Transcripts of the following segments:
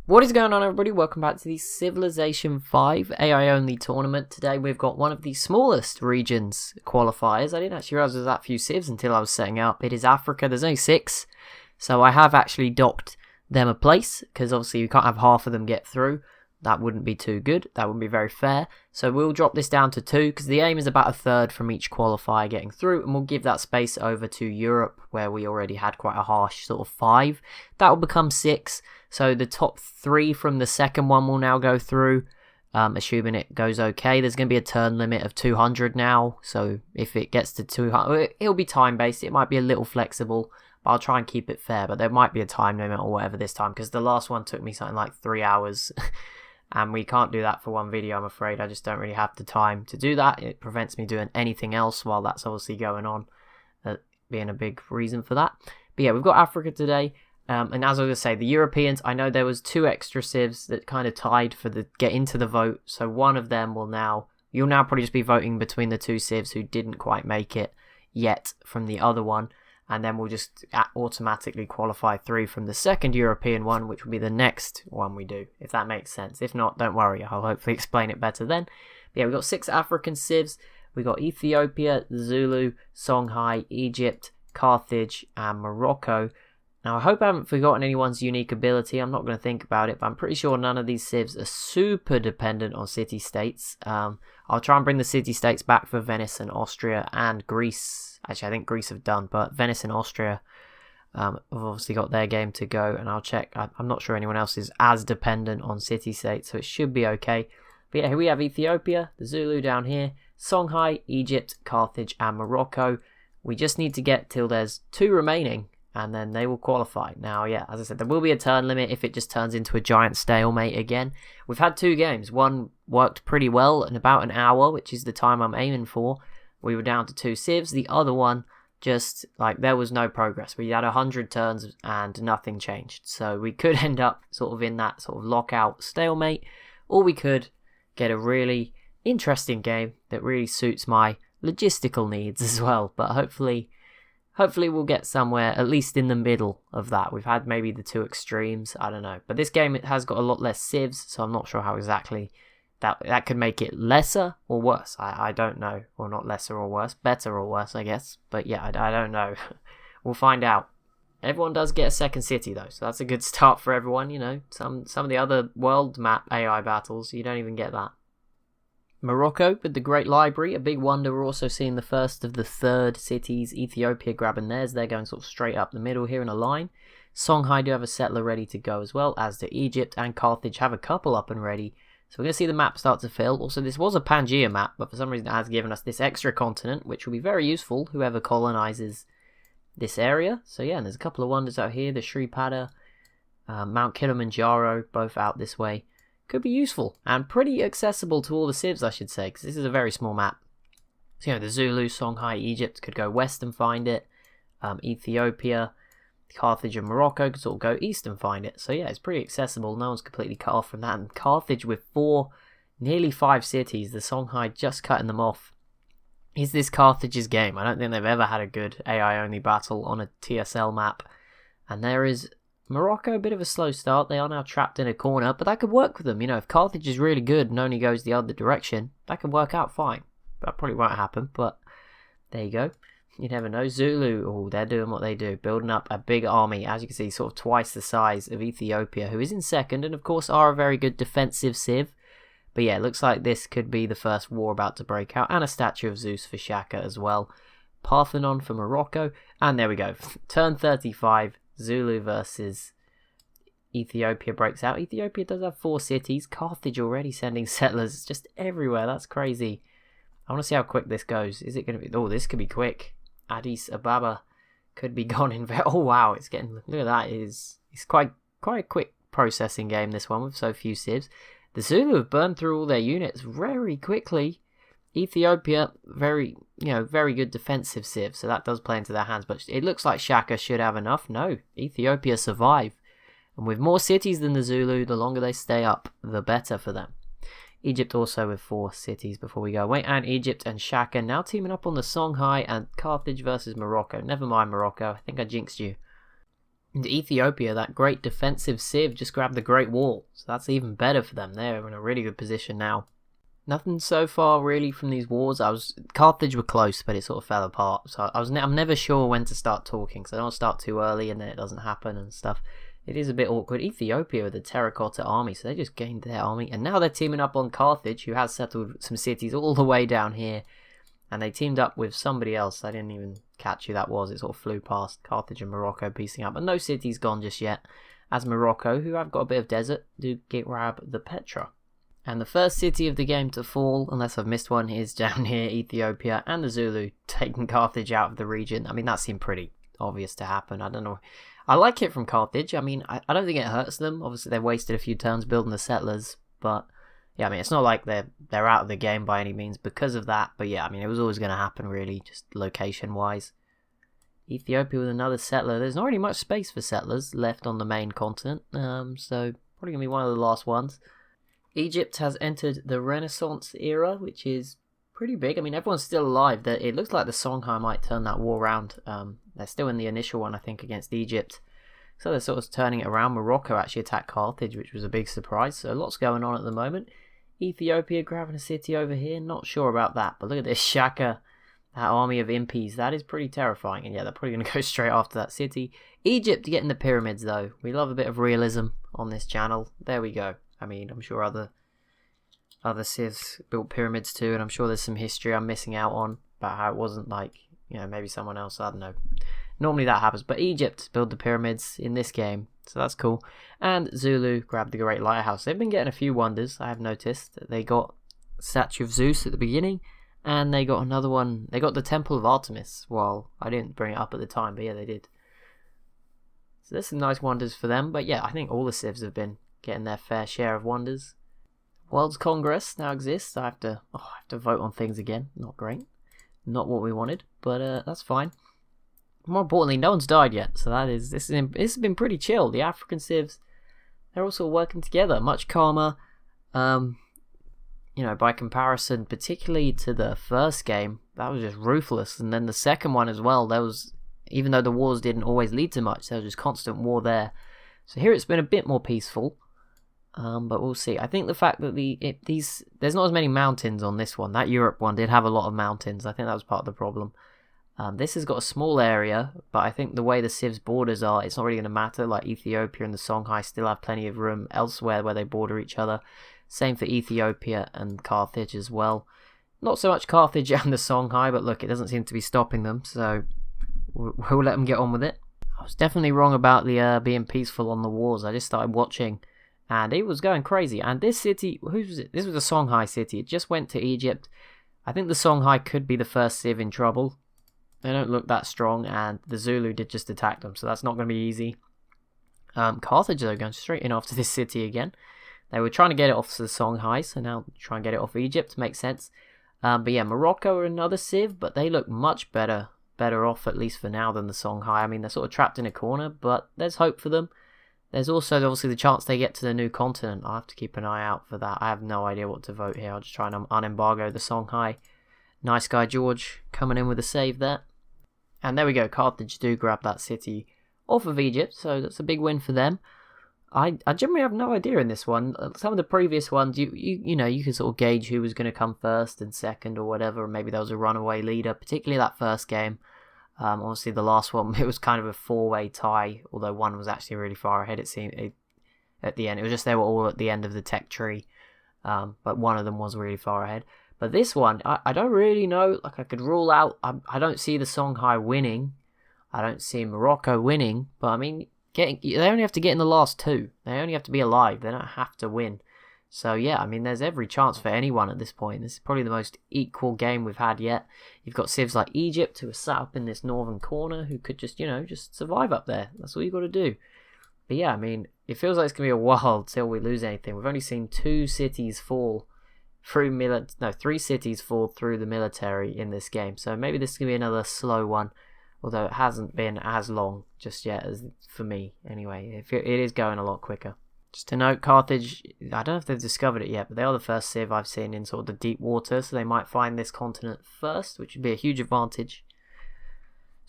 What is going on, everybody? Welcome back to the Civilization 5 AI only tournament. Today we've got one of the smallest regions qualifiers. I didn't actually realize there was that few civs until I was setting up. It is Africa. There's only 6. So I have actually docked them a place because obviously you can't have half of them get through. That wouldn't be too good. That wouldn't be very fair. So we'll drop this down to 2 because the aim is about a third from each qualifier getting through, and we'll give that space over to Europe where we already had quite a harsh sort of 5. That will become 6. So the top 3 from the second one will now go through, assuming it goes okay. There's going to be a turn limit of 200 now. So if it gets to 200, it'll be time based. It might be a little flexible. But I'll try and keep it fair, but there might be a time limit or whatever this time because the last one took me something like 3 hours. And we can't do that for one video, I'm afraid. I just don't really have the time to do that. It prevents me doing anything else while that's obviously going on, being a big reason for that. But yeah, we've got Africa today. And as I was going to say, the Europeans, I know there was 2 extra civs that kind of tied for the get into the vote. So one of them you'll now probably just be voting between the 2 civs who didn't quite make it yet from the other one. And then we'll just automatically qualify 3 from the second European one, which will be the next one we do, if that makes sense. If not, don't worry, I'll hopefully explain it better then. But yeah, we've got 6 African civs. We've got Ethiopia, Zulu, Songhai, Egypt, Carthage, and Morocco. Now, I hope I haven't forgotten anyone's unique ability. I'm not going to think about it, but I'm pretty sure none of these civs are super dependent on city-states. I'll try and bring the city-states back for Venice and Austria and Greece. Actually, I think Greece have done, but Venice and Austria have obviously got their game to go, and I'll check. I'm not sure anyone else is as dependent on city-states, so it should be okay. But yeah, here we have Ethiopia, the Zulu down here, Songhai, Egypt, Carthage, and Morocco. We just need to get till there's 2 remaining, and then they will qualify. Now, yeah, as I said, there will be a turn limit if it just turns into a giant stalemate again. We've had 2 games. One worked pretty well in about an hour, which is the time I'm aiming for. We were down to 2 civs. The other one, just like there was no progress. We had 100 turns and nothing changed. So we could end up sort of in that sort of lockout stalemate, or we could get a really interesting game that really suits my logistical needs as well. But hopefully we'll get somewhere at least in the middle of that. We've had maybe the 2 extremes. I don't know. But this game, it has got a lot less civs, so I'm not sure how exactly that could make it lesser or worse. I don't know. Or not lesser or worse. Better or worse, I guess. But yeah, I don't know. We'll find out. Everyone does get a second city, though. So that's a good start for everyone, you know. Some of the other world map AI battles, you don't even get that. Morocco with the Great Library. A big wonder. We're also seeing the first of the 3rd cities. Ethiopia grabbing theirs. They're going sort of straight up the middle here in a line. Songhai do have a settler ready to go as well, as do Egypt, and Carthage have a couple up and ready. So we're going to see the map start to fill. Also, this was a Pangaea map, but for some reason it has given us this extra continent, which will be very useful, whoever colonizes this area. So yeah, and there's a couple of wonders out here. The Shripada, Mount Kilimanjaro, both out this way. Could be useful, and pretty accessible to all the civs, I should say, because this is a very small map. So, you know, the Zulu, Songhai, Egypt could go west and find it. Ethiopia, Carthage and Morocco could sort of go east and find it. So yeah, it's pretty accessible. No one's completely cut off from that. And Carthage with nearly 5 cities, the Songhai just cutting them off. Is this Carthage's game? I don't think they've ever had a good AI-only battle on a TSL map. And there is Morocco, a bit of a slow start. They are now trapped in a corner, but that could work with them. You know, if Carthage is really good and only goes the other direction, that could work out fine. That probably won't happen, but there you go. You never know. Zulu, oh, they're doing what they do, building up a big army, as you can see, sort of twice the size of Ethiopia, who is in second, and of course are a very good defensive civ. But yeah, it looks like this could be the first war about to break out, and a statue of Zeus for Shaka as well. Parthenon for Morocco, and there we go. Turn 35, Zulu versus Ethiopia breaks out. Ethiopia does have 4 cities. Carthage already sending settlers just everywhere. That's crazy. I want to see how quick this goes. Is it going to be... Oh, this could be quick. Addis Ababa could be gone in very... Oh, wow. It's getting... Look at that. It's quite a quick processing game, this one, with so few civs. The Zulu have burned through all their units very quickly. Ethiopia, very good defensive civ, so that does play into their hands. But it looks like Shaka should have enough. No, Ethiopia survive. And with more cities than the Zulu, the longer they stay up, the better for them. Egypt also with 4 cities before we go away. And Egypt and Shaka now teaming up on the Songhai, and Carthage versus Morocco. Never mind Morocco, I think I jinxed you. And Ethiopia, that great defensive civ, just grabbed the Great Wall. So that's even better for them. They're in a really good position now. Nothing so far really from these wars. Carthage were close, but it sort of fell apart. So I'm never sure when to start talking, because I don't want to start too early and then it doesn't happen and stuff. It is a bit awkward. Ethiopia with a terracotta army, so they just gained their army, and now they're teaming up on Carthage, who has settled some cities all the way down here, and they teamed up with somebody else. I didn't even catch who that was. It sort of flew past. Carthage and Morocco piecing up, but no city's gone just yet, as Morocco, who have got a bit of desert, do grab the Petra. And the first city of the game to fall, unless I've missed one, is down here, Ethiopia, and the Zulu taking Carthage out of the region. I mean, that seemed pretty obvious to happen. I don't know. I like it from Carthage. I mean, I don't think it hurts them. Obviously, they wasted a few turns building the settlers, but yeah, I mean, it's not like they're out of the game by any means because of that. But yeah, I mean, it was always going to happen, really, just location-wise. Ethiopia with another settler. There's not really much space for settlers left on the main continent, so probably going to be one of the last ones. Egypt has entered the Renaissance era, which is pretty big. I mean, everyone's still alive. It looks like the Songhai might turn that war around. They're still in the initial one, I think, against Egypt. So they're sort of turning it around. Morocco actually attacked Carthage, which was a big surprise. So lots going on at the moment. Ethiopia grabbing a city over here. Not sure about that. But look at this Shaka, that army of impis. That is pretty terrifying. And yeah, they're probably going to go straight after that city. Egypt getting the pyramids, though. We love a bit of realism on this channel. There we go. I mean, I'm sure other civs built pyramids too, and I'm sure there's some history I'm missing out on about how it wasn't like, you know, maybe someone else, I don't know. Normally that happens, but Egypt built the pyramids in this game, so that's cool. And Zulu grabbed the Great Lighthouse. They've been getting a few wonders, I have noticed. They got Statue of Zeus at the beginning, and they got another one. They got the Temple of Artemis. Well, I didn't bring it up at the time, but yeah, they did. So there's some nice wonders for them, but yeah, I think all the civs have been getting their fair share of wonders. World's Congress now exists. I have to vote on things again. Not great. Not what we wanted, but that's fine. More importantly, no one's died yet, so this has been pretty chill. The African civs, they're also working together, much calmer. You know, by comparison, particularly to the first game, that was just ruthless, and then the second one as well. There was, even though the wars didn't always lead to much, there was just constant war there. So here it's been a bit more peaceful. But we'll see. I think the fact that there's not as many mountains on this one. That Europe one did have a lot of mountains. I think that was part of the problem. This has got a small area, but I think the way the civ's borders are, it's not really going to matter. Like Ethiopia and the Songhai still have plenty of room elsewhere where they border each other. Same for Ethiopia and Carthage as well. Not so much Carthage and the Songhai, but look, it doesn't seem to be stopping them, so we'll let them get on with it. I was definitely wrong about the being peaceful on the wars. I just started watching, and it was going crazy. And this city, who was it? This was a Songhai city. It just went to Egypt. I think the Songhai could be the first civ in trouble. They don't look that strong, and the Zulu did just attack them, so that's not going to be easy. Carthage, though, going straight in after this city again. They were trying to get it off the Songhai, so now try and get it off Egypt. Makes sense. But yeah, Morocco are another civ, but they look much better off, at least for now, than the Songhai. I mean, they're sort of trapped in a corner, but there's hope for them. There's also obviously the chance they get to the new continent. I'll have to keep an eye out for that. I have no idea what to vote here. I'll just try and unembargo the Songhai. Nice guy George coming in with a save there. And there we go. Carthage do grab that city off of Egypt, so that's a big win for them. I generally have no idea in this one. Some of the previous ones, you know, you could sort of gauge who was going to come first and second or whatever. Maybe there was a runaway leader, particularly that first game. Obviously, the last one, it was kind of a four-way tie, although one was actually really far ahead, it seemed, at the end. It was just they were all at the end of the tech tree, but one of them was really far ahead. But this one, I don't really know. Like, I could rule out, I don't see the Songhai winning. I don't see Morocco winning, but I mean, they only have to get in the last two. They only have to be alive. They don't have to win. So yeah, I mean, there's every chance for anyone at this point. This is probably the most equal game we've had yet. You've got civs like Egypt, who are sat up in this northern corner, who could just, you know, just survive up there. That's all you've got to do. But yeah, I mean, it feels like it's going to be a while till we lose anything. We've only seen three cities fall through the military in this game. So maybe this is going to be another slow one. Although it hasn't been as long just yet, as for me anyway. It is going a lot quicker. Just to note, Carthage, I don't know if they've discovered it yet, but they are the first civ I've seen in sort of the deep water, so they might find this continent first, which would be a huge advantage.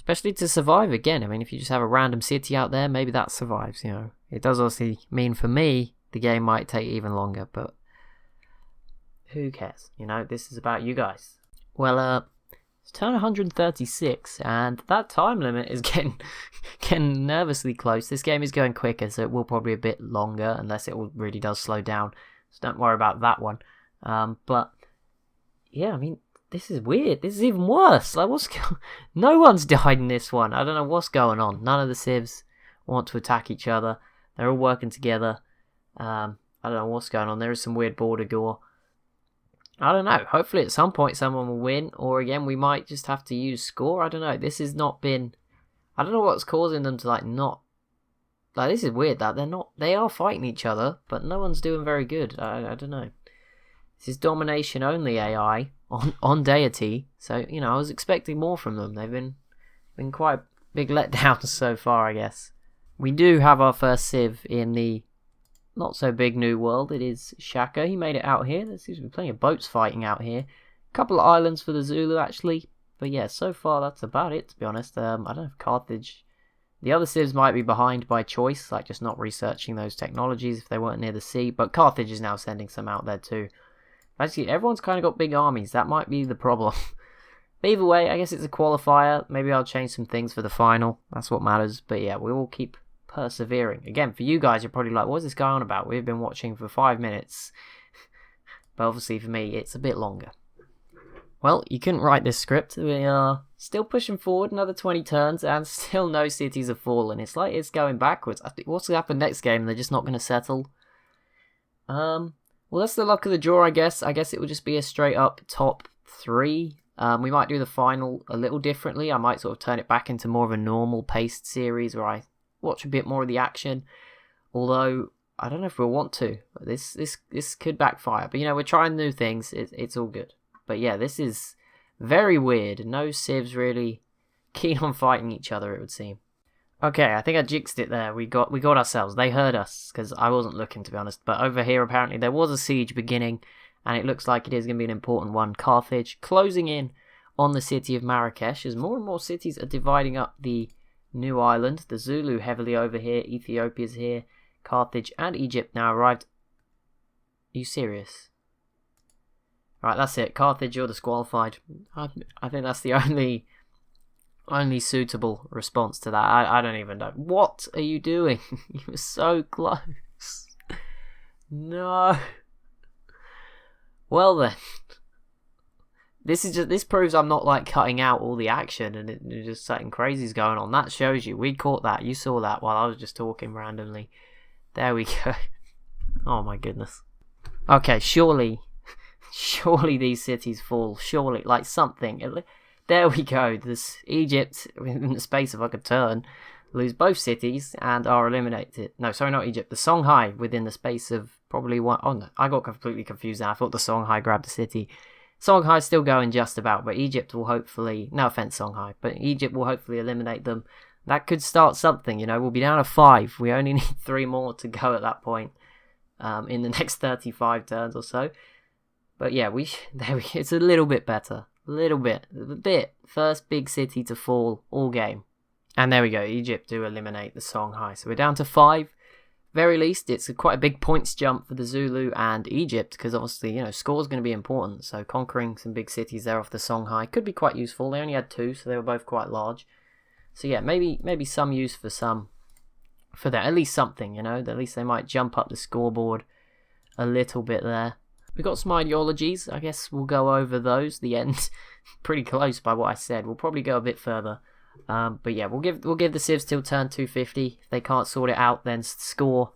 Especially to survive again. I mean, if you just have a random city out there, maybe that survives, you know. It does obviously mean for me, the game might take even longer, but who cares? You know, this is about you guys. Well, it's turn 136, and that time limit is getting nervously close. This game is going quicker, so it will probably be a bit longer, unless it really does slow down. So don't worry about that one. But yeah, I mean, this is weird. This is even worse. Like, no one's died in this one. I don't know what's going on. None of the civs want to attack each other. They're all working together. I don't know what's going on. There is some weird border gore. I don't know. Hopefully at some point someone will win. Or again, we might just have to use score. I don't know. This has not been... I don't know what's causing them to, like, not... Like, this is weird that they're not... They are fighting each other, but no one's doing very good. I don't know. This is domination only AI on deity. So, you know, I was expecting more from them. They've been quite big letdowns so far, I guess. We do have our first civ in the not so big new world. It is Shaka. He made it out here. There seems to be plenty of boats fighting out here. A couple of islands for the Zulu, actually. But yeah, so far that's about it, to be honest. I don't know if Carthage... The other civs might be behind by choice, like just not researching those technologies if they weren't near the sea. But Carthage is now sending some out there too. Actually, everyone's kind of got big armies. That might be the problem. But either way, I guess it's a qualifier. Maybe I'll change some things for the final. That's what matters. But yeah, we will keep persevering. Again, for you guys, you're probably like, what's this going on about? We've been watching for 5 minutes. But obviously for me, it's a bit longer. Well, you couldn't write this script. We are still pushing forward another 20 turns and still no cities have fallen. It's like it's going backwards. I think what's going to happen next game? They're just not going to settle. Well, that's the luck of the draw, I guess. I guess it will just be a straight up top 3. We might do the final a little differently. I might sort of turn it back into more of a normal paced series where I watch a bit more of the action. Although, I don't know if we'll want to. This could backfire. But, you know, we're trying new things. It's all good. But yeah, this is very weird. No civs really keen on fighting each other, it would seem. Okay, I think I jinxed it there. We got ourselves. They heard us, because I wasn't looking, to be honest. But over here, apparently, there was a siege beginning, and it looks like it is going to be an important one. Carthage closing in on the city of Marrakesh, as more and more cities are dividing up the new island. The Zulu heavily over here, Ethiopia's here, Carthage and Egypt now arrived. Are you serious? Right, that's it. Carthage, you're disqualified. I think that's the only suitable response to that. I don't even know. What are you doing? You were so close. No. Well then. This proves I'm not like cutting out all the action and it's just something crazy's going on. That shows you. We caught that. You saw that while I was just talking randomly. There we go. Oh my goodness. Okay, surely these cities fall. Surely, like something. There we go. This Egypt, in the space of like a turn, lose both cities and are eliminated. No, sorry, not Egypt. The Songhai within the space of probably one. Oh no, I got completely confused now. I thought the Songhai grabbed the city. Songhai's still going just about, but Egypt will hopefully. No offense, Songhai, but Egypt will hopefully eliminate them. That could start something. You know, we'll be down to 5. We only need 3 more to go at that point. In the next 35 turns or so. But yeah, it's a little bit better. A bit. First big city to fall all game. And there we go. Egypt do eliminate the Songhai. So we're down to 5. Very least, it's quite a big points jump for the Zulu and Egypt. Because obviously, you know, score's going to be important. So conquering some big cities there off the Songhai could be quite useful. They only had 2, so they were both quite large. So yeah, maybe some use for that. At least something, you know. At least they might jump up the scoreboard a little bit there. We've got some ideologies. I guess we'll go over those. The end, pretty close by what I said. We'll probably go a bit further. But yeah, we'll give the civs till turn 250. If they can't sort it out, then score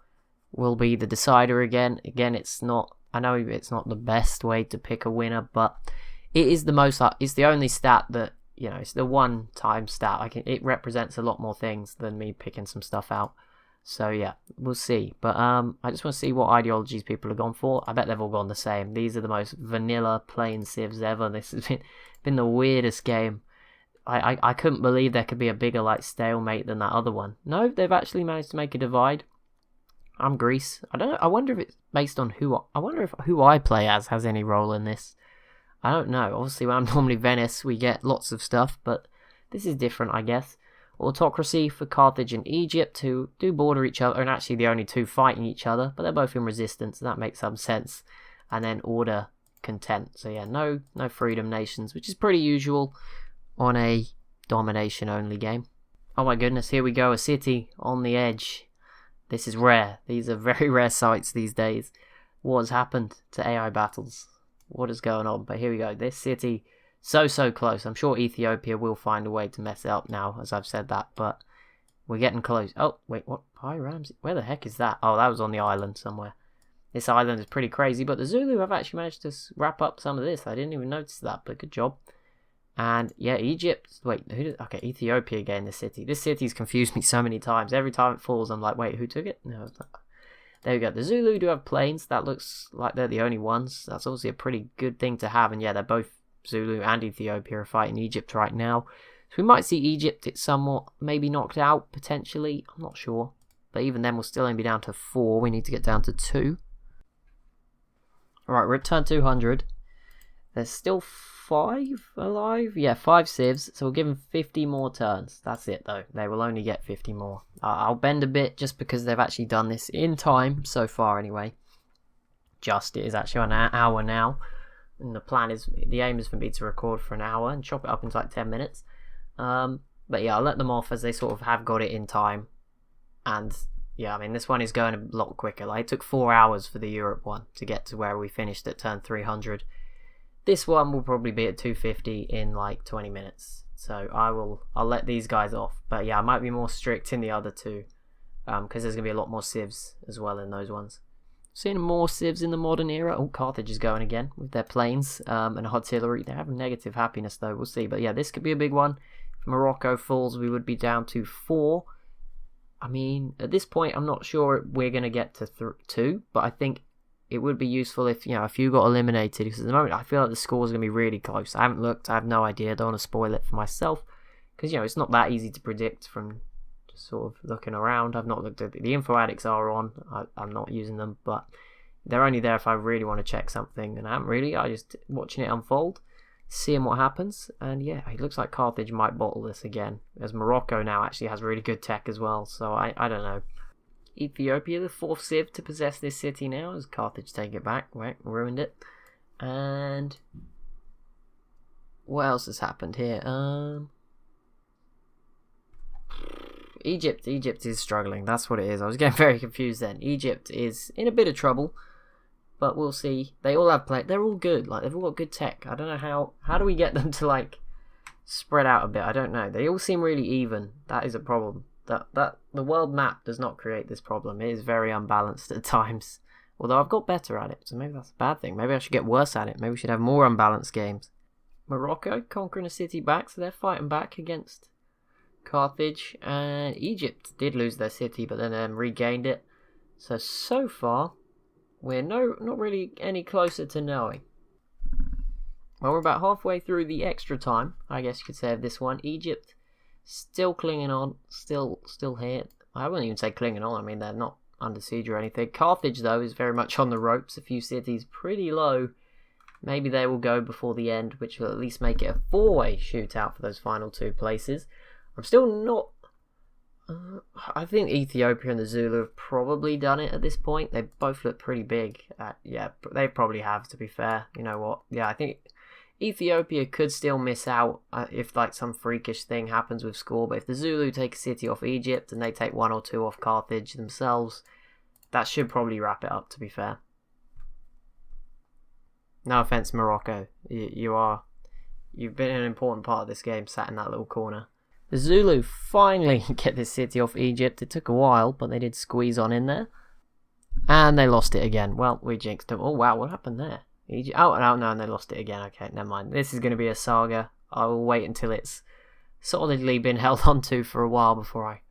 will be the decider again. Again, it's not. I know it's not the best way to pick a winner, but it is the most. It's the only stat that, you know. It's the one-time stat. It represents a lot more things than me picking some stuff out. So yeah, we'll see. But I just want to see what ideologies people have gone for. I bet they've all gone the same. These are the most vanilla plain civs ever. This has been the weirdest game. I couldn't believe there could be a bigger like stalemate than that other one. No, they've actually managed to make a divide. I'm Greece. I don't know. I wonder if it's based on who. I wonder if who I play as has any role in this. I don't know. Obviously, when I'm normally Venice, we get lots of stuff, but this is different, I guess. Autocracy for Carthage and Egypt, who do border each other, and actually the only two fighting each other, but they're both in resistance, so that makes some sense. And then order, content. So yeah, no freedom nations, which is pretty usual on a domination only game. Oh my goodness, here we go, a city on the edge. This is rare. These are very rare sights these days. What has happened to AI battles? What is going on? But here we go, this city, so close. I'm sure Ethiopia will find a way to mess it up now, as I've said that, but we're getting close. Oh, wait, what? Pi Ramsey? Where the heck is that? Oh, that was on the island somewhere. This island is pretty crazy, but the Zulu have actually managed to wrap up some of this. I didn't even notice that, but good job. And yeah, Egypt. Wait, okay, Ethiopia getting the city. This city's confused me so many times. Every time it falls, I'm like, wait, who took it? No, there we go. The Zulu do have planes. That looks like they're the only ones. That's obviously a pretty good thing to have. And yeah, they're both Zulu and Ethiopia are fighting Egypt right now. So we might see Egypt, it's somewhat maybe knocked out, potentially. I'm not sure. But even then, we'll still only be down to 4. We need to get down to 2. Alright, we're at turn 200. There's still 5 alive? Yeah, 5 civs, so we'll give them 50 more turns. That's it, though. They will only get 50 more. I'll bend a bit just because they've actually done this in time, so far anyway. It is actually on an hour now. And the aim is for me to record for an hour and chop it up into like 10 minutes. But yeah, I'll let them off as they sort of have got it in time. And yeah, I mean, this one is going a lot quicker. Like, it took 4 hours for the Europe one to get to where we finished at turn 300. This one will probably be at 250 in like 20 minutes. So I'll let these guys off. But yeah, I might be more strict in the other two. Because there's going to be a lot more civs as well in those ones. Seeing more civs in the modern era. Oh, Carthage is going again with their planes and artillery. They have negative happiness though, we'll see. But yeah, this could be a big one. If Morocco falls, we would be down to 4. I mean, at this point, I'm not sure we're going to get to 2, but I think it would be useful if, a few got eliminated, because at the moment I feel like the score is going to be really close. I haven't looked, I have no idea, I don't want to spoil it for myself, because, it's not that easy to predict from just sort of looking around. I've not looked at the info addicts are on, I'm not using them, but they're only there if I really want to check something, and I haven't really, I just watching it unfold, seeing what happens, and yeah, it looks like Carthage might bottle this again, as Morocco now actually has really good tech as well, so I don't know. Ethiopia, the 4th civ to possess this city now, as Carthage take it back. Right, ruined it. And what else has happened here? Egypt is struggling. That's what it is. I was getting very confused then. Egypt is in a bit of trouble, but we'll see. They all have play. They're all good. Like, they've all got good tech. I don't know how do we get them to like spread out a bit? I don't know. They all seem really even. That is a problem. That the world map does not create this problem. It is very unbalanced at times. Although I've got better at it, so maybe that's a bad thing. Maybe I should get worse at it. Maybe we should have more unbalanced games. Morocco conquering a city back, so they're fighting back against Carthage. And Egypt did lose their city, but then regained it. So far, we're not really any closer to knowing. Well, we're about halfway through the extra time, I guess you could say, of this one. Egypt still clinging on, still here. I wouldn't even say clinging on, I mean, they're not under siege or anything. Carthage, though, is very much on the ropes. A few cities pretty low. Maybe they will go before the end, which will at least make it a 4-way shootout for those final 2 places. I'm still not... I think Ethiopia and the Zulu have probably done it at this point. They both look pretty big. Yeah, they probably have, to be fair. You know what? Yeah, I think Ethiopia could still miss out if like some freakish thing happens with score, but if the Zulu take a city off Egypt and they take 1 or 2 off Carthage themselves, that should probably wrap it up, to be fair. No offense, Morocco. You've been an important part of this game, sat in that little corner. The Zulu finally get this city off Egypt. It took a while, but they did squeeze on in there. And they lost it again. Well, we jinxed them. Oh wow, what happened there? Egypt. Oh no, and they lost it again. Okay, never mind. This is going to be a saga. I will wait until it's solidly been held onto for a while before I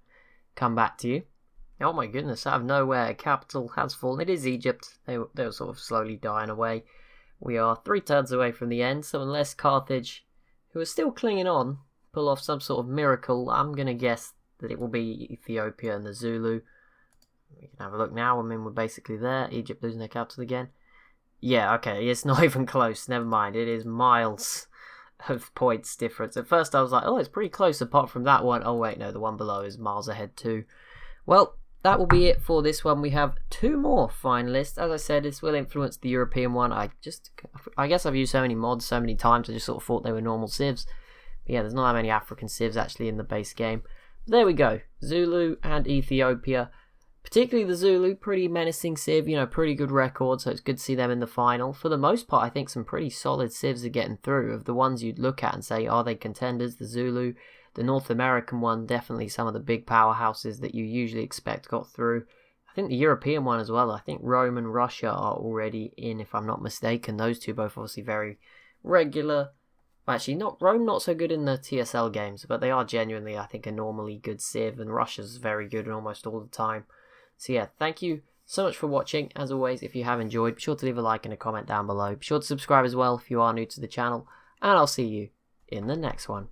come back to you. Oh my goodness, out of nowhere, capital has fallen. It is Egypt. They were sort of slowly dying away. We are 3 turns away from the end, so unless Carthage, who are still clinging on, pull off some sort of miracle, I'm going to guess that it will be Ethiopia and the Zulu. We can have a look now. I mean, we're basically there. Egypt losing their capital again. Yeah, okay, it's not even close. Never mind. It is miles of points difference. At first I was like, oh, it's pretty close apart from that one. Oh wait, no, the one below is miles ahead too. Well, that will be it for this one. We have 2 more finalists. As I said, this will influence the European one. I guess I've used so many mods so many times, I just sort of thought they were normal civs. But yeah, there's not that many African civs actually in the base game. But there we go. Zulu and Ethiopia. Particularly the Zulu, pretty menacing civ, pretty good record, so it's good to see them in the final. For the most part, I think some pretty solid civs are getting through. Of the ones you'd look at and say, are they contenders? The Zulu, the North American one, definitely some of the big powerhouses that you usually expect got through. I think the European one as well. I think Rome and Russia are already in, if I'm not mistaken. Those two both obviously very regular. Actually, Rome not so good in the TSL games, but they are genuinely, I think, a normally good civ, and Russia's very good almost all the time. So yeah, thank you so much for watching. As always, if you have enjoyed, be sure to leave a like and a comment down below. Be sure to subscribe as well if you are new to the channel, and I'll see you in the next one.